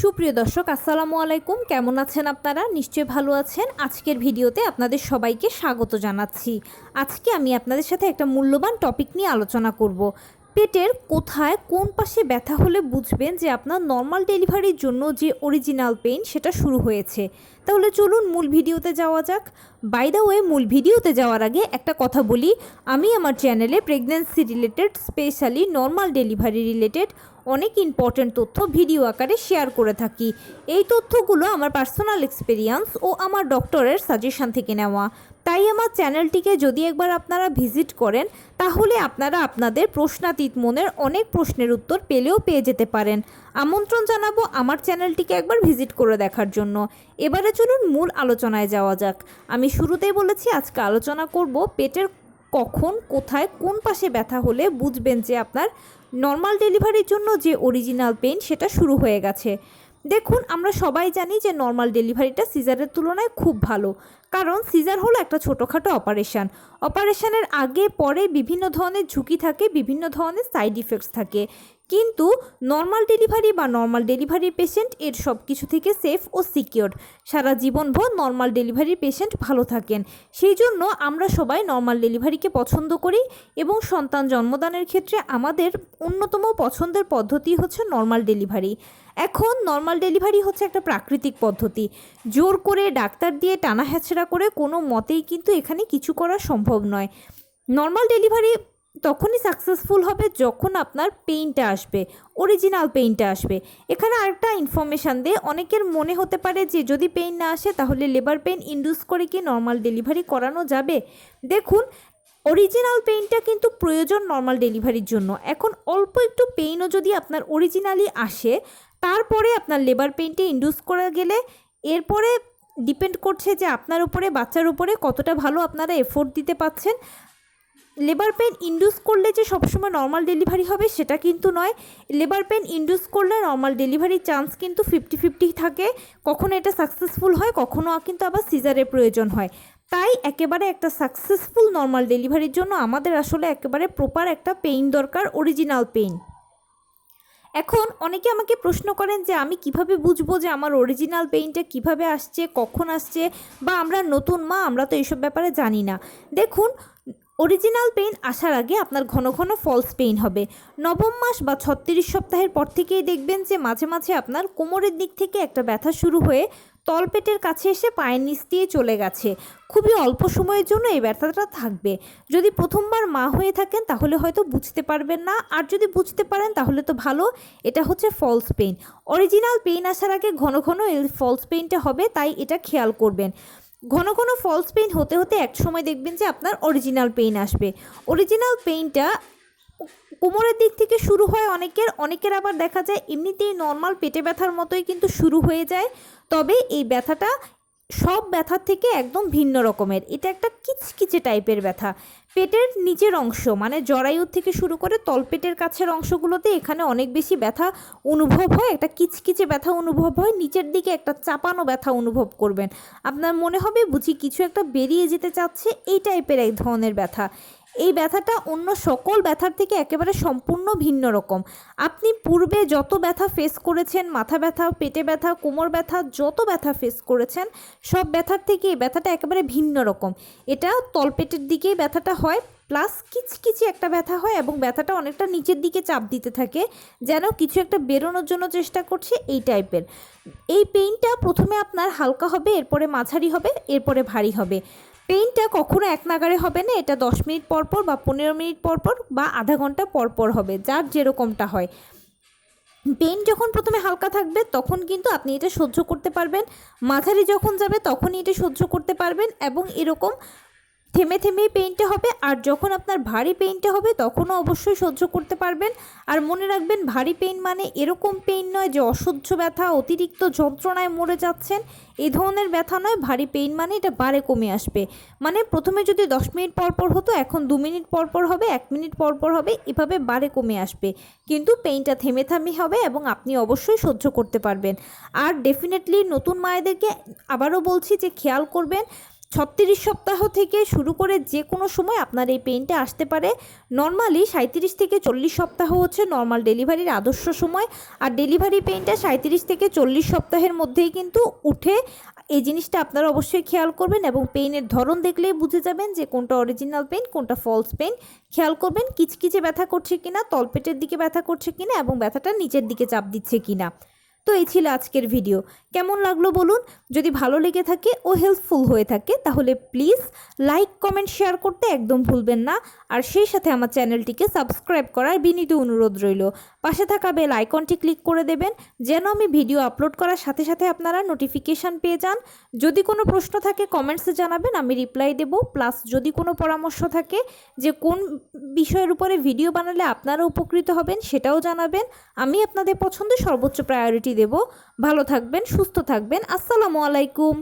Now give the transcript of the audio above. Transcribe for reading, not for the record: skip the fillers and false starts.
সুপ্রিয় দর্শক আসসালামু আলাইকুম, কেমন আছেন আপনারা? নিশ্চয়ই ভালো আছেন। আজকের ভিডিওতে আপনাদের সবাইকে স্বাগত জানাচ্ছি। আজকে আমি আপনাদের সাথে একটা মূল্যবান টপিক নিয়ে আলোচনা করব। পেটের কোথায় কোন পাশে ব্যথা হলে বুঝবেন যে আপনার নর্মাল ডেলিভারির জন্য যে অরিজিনাল পেইন সেটা শুরু হয়েছে। তাহলে চলুন মূল ভিডিওতে যাওয়া যাক। বাই দ্য ওয়ে, মূল ভিডিওতে যাওয়ার আগে একটা কথা বলি, আমি আমার চ্যানেলে pregnancy related, specially normal delivery related অনেক ইম্পর্ট্যান্ট তথ্য ভিডিও আকারে শেয়ার করে থাকি। এই তথ্যগুলো আমার পার্সোনাল এক্সপিরিয়েন্স ও আমার ডক্টরের সাজেশন থেকে নেওয়া। তাই আমার চ্যানেলটিকে যদি একবার আপনারা ভিজিট করেন তাহলে আপনারা আপনাদের প্রশ্নাতীত মনের অনেক প্রশ্নের উত্তর পেয়ে যেতে পারেন। আমন্ত্রণ জানাবো আমার চ্যানেলটিকে একবার ভিজিট করে দেখার জন্য। এবারে চলুন মূল আলোচনায় যাওয়া যাক। আমি শুরুতেই বলেছি আজকে আলোচনা করব পেটের কখন, কোথায়, কোন পাশে ব্যথা হলে বুঝবেন যে আপনার নর্মাল ডেলিভারির জন্য যে অরিজিনাল পেইন সেটা শুরু হয়ে গেছে। দেখুন, আমরা সবাই জানি যে নর্মাল ডেলিভারিটা সিজারের তুলনায় খুব ভালো, কারণ সিজার হলো একটা ছোটোখাটো অপারেশনের আগে পরে বিভিন্ন ধরনের ঝুঁকি থাকে, বিভিন্ন ধরনের সাইড ইফেক্টস থাকে। কিন্তু নর্মাল ডেলিভারি বা নর্মাল ডেলিভারির পেশেন্ট এর সব কিছু থেকে সেফ ও সিকিওর। সারা জীবনভর নর্মাল ডেলিভারির পেশেন্ট ভালো থাকেন। সেই জন্য আমরা সবাই নর্মাল ডেলিভারিকে পছন্দ করি এবং সন্তান জন্মদানের ক্ষেত্রে আমাদের অন্যতম পছন্দের পদ্ধতি হচ্ছে নর্মাল ডেলিভারি। এখন নর্মাল ডেলিভারি হচ্ছে একটা প্রাকৃতিক পদ্ধতি। জোর করে ডাক্তার দিয়ে টানা হ্যাচড়া করে কোনো মতেই কিন্তু এখানে কিছু করা সম্ভব নয়। নর্মাল ডেলিভারি তখনই সাকসেসফুল হবে যখন আপনার পেইনটা আসবে, অরিজিনাল পেইনটা আসবে। এখানে আরেকটা ইনফরমেশান দিয়ে অনেকের মনে হতে পারে যে যদি পেইন না আসে তাহলে লেবার পেইন ইন্ডিউস করে কি নর্মাল ডেলিভারি করানো যাবে? দেখুন, অরিজিনাল পেইনটা কিন্তু প্রয়োজন নর্মাল ডেলিভারির জন্য। এখন অল্প একটু পেইনও যদি আপনার অরিজিনালি আসে, তারপরে আপনার লেবার পেইনটা ইন্ডিউস করা গেলে এরপরে ডিপেন্ড করছে যে আপনার উপরে, বাচ্চার উপরে কতটা ভালো আপনারা এফোর্ট দিতে পাচ্ছেন। লেবার পেন ইন্ডিউস করলে যে সবসময় নর্মাল ডেলিভারি হবে সেটা কিন্তু নয়। লেবার পেন ইন্ডিউস করলে নর্মাল ডেলিভারির চান্স কিন্তু 50-50 থাকে। কখনো এটা সাকসেসফুল হয়, কখনো কিন্তু আবার সিজারের প্রয়োজন হয়। তাই একেবারে একটা সাকসেসফুল নর্মাল ডেলিভারির জন্য আমাদের আসলে একেবারে প্রপার একটা পেইন দরকার, অরিজিনাল পেইন। এখন অনেকে আমাকে প্রশ্ন করেন যে আমি কিভাবে বুঝবো যে আমার অরিজিনাল পেইনটা কিভাবে আসছে, কখন আসছে, বা আমরা নতুন মা, আমরা তো এইসব ব্যাপারে জানি না। দেখুন, অরিজিনাল পেইন আসার আগে আপনার ঘন ঘন ফলস পেইন হবে। নবম মাস বা 36 সপ্তাহের পর থেকেই দেখবেন যে মাঝে মাঝে আপনার কোমরের দিক থেকে একটা ব্যথা শুরু হয়ে তলপেটের কাছে এসে পায়ের নিচ দিয়ে চলে গেছে। খুবই অল্প সময়ের জন্য এই ব্যথাটা থাকবে। যদি প্রথমবার মা হয়ে থাকেন তাহলে হয়তো বুঝতে পারবেন না, আর যদি বুঝতে পারেন তাহলে তো ভালো। এটা হচ্ছে ফলস পেইন। অরিজিনাল পেইন আসার আগে ঘন ঘন এই ফলস পেইনটা হবে, তাই এটা খেয়াল করবেন। ঘন ঘন ফলস পেইন হতে হতে এক সময় দেখবেন যে আপনার অরিজিনাল পেইন আসবে। অরিজিনাল পেইনটা কোমরের দিক থেকে শুরু হয় অনেকের আবার দেখা যায় এমনিতেই নর্মাল পেটে ব্যথার মতোই কিন্তু শুরু হয়ে যায়। তবে এই ব্যথাটা সব ব্যথার থেকে একদম ভিন্ন রকমের। এটা একটা কিচকিচে টাইপের ব্যথা। পেটের নিচের অংশ মানে জরায়ু থেকে শুরু করে তলপেটের কাছের অংশগুলোতে এখানে অনেক বেশি ব্যথা অনুভব হয়। একটা কিচকিচে ব্যথা অনুভব হয়। নিচের দিকে একটা চাপানো ব্যথা অনুভব করবেন। আপনার মনে হবে বুঝি কিছু একটা বেরিয়ে যেতে চাচ্ছে, এই টাইপের এক ধরনের ব্যথা। এই ব্যথাটা অন্য সকল ব্যথার থেকে একেবারে সম্পূর্ণ ভিন্ন রকম। আপনি পূর্বে যত ব্যথা ফেস করেছেন, মাথা ব্যথা, পেটে ব্যথা, কোমর ব্যথা, যত ব্যথা ফেস করেছেন সব ব্যথার থেকে এই ব্যথাটা একেবারে ভিন্ন রকম। এটা তলপেটের দিকেই ব্যথাটা হয়, প্লাস কিচকিচি একটা ব্যথা হয় এবং ব্যথাটা অনেকটা নিচের দিকে চাপ দিতে থাকে, যেন কিছু একটা বেরোনোর জন্য চেষ্টা করছে, এই টাইপের। এই পেইনটা প্রথমে আপনার হালকা হবে, এরপরে মাঝারি হবে, এরপরে ভারী হবে। পেইনটা কখনো এক নাগাড়ে হবে না। এটা 10 মিনিট পরপর বা 15 মিনিট পরপর বা আধা ঘন্টা পরপর হবে, যার যেরকমটা হয়। পেইন যখন প্রথমে হালকা থাকবে তখন কিন্তু আপনি এটা সহ্য করতে পারবেন। মাঝারি যখন যাবে তখনই এটা সহ্য করতে পারবেন, এবং এরকম থেমে থেমেই পেইনটা হবে। আর যখন আপনার ভারী পেইনটা হবে তখনও অবশ্যই সহ্য করতে পারবেন। আর মনে রাখবেন, ভারী পেইন মানে এরকম পেইন নয় যে অসহ্য ব্যথা, অতিরিক্ত যন্ত্রণায় মরে যাচ্ছেন, এই ধরনের ব্যথা নয়। ভারী পেইন মানে এটা বারে কমে আসবে। মানে প্রথমে যদি 10 মিনিট পরপর হতো, এখন 2 মিনিট পরপর হবে, 1 মিনিট পরপর হবে, এভাবে বারে কমে আসবে। কিন্তু পেইনটা থেমে থেমে হবে এবং আপনি অবশ্যই সহ্য করতে পারবেন। আর ডেফিনেটলি নতুন মায়েদেরকে আবারও বলছি যে খেয়াল করবেন, 36 সপ্তাহ থেকে শুরু করে যে কোনো সময় আপনার এই পেইনটা আসতে পারে। নর্মালি 37 থেকে 40 সপ্তাহ হচ্ছে নর্মাল ডেলিভারির আদর্শ সময়, আর ডেলিভারি পেইনটা 37 থেকে 40 সপ্তাহের মধ্যেই কিন্তু উঠে। এই জিনিসটা আপনারা অবশ্যই খেয়াল করবেন এবং পেইনের ধরন দেখলেই বুঝে যাবেন যে কোনটা অরিজিনাল পেইন কোনটা ফলস পেইন। খেয়াল করবেন কিচকিচে ব্যথা করছে কিনা, তলপেটের দিকে ব্যথা করছে কিনা এবং ব্যথাটা নিচের দিকে চাপ দিচ্ছে কিনা। তো এই ছিল আজকের ভিডিও। কেমন লাগলো বলুন। যদি ভালো লেগে থাকে ও হেল্পফুল হয়ে থাকে তাহলে প্লিজ লাইক কমেন্ট শেয়ার করতে একদম ভুলবেন না। আর সেই সাথে আমার চ্যানেলটিকে সাবস্ক্রাইব করার বিনীত অনুরোধ রইল। পাশে থাকা বেল আইকনটি ক্লিক করে দেবেন যেন আমি ভিডিও আপলোড করার সাথে সাথে আপনারা নোটিফিকেশান পেয়ে যান। যদি কোনো প্রশ্ন থাকে কমেন্টসে জানাবেন, আমি রিপ্লাই দেব। প্লাস যদি কোনো পরামর্শ থাকে যে কোন বিষয়ের উপরে ভিডিও বানালে আপনারা উপকৃত হবেন সেটাও জানাবেন। আমি আপনাদের পছন্দে সর্বোচ্চ প্রায়োরিটি দেব। ভালো থাকবেন, সুস্থ থাকবেন। আসসালামু আলাইকুম।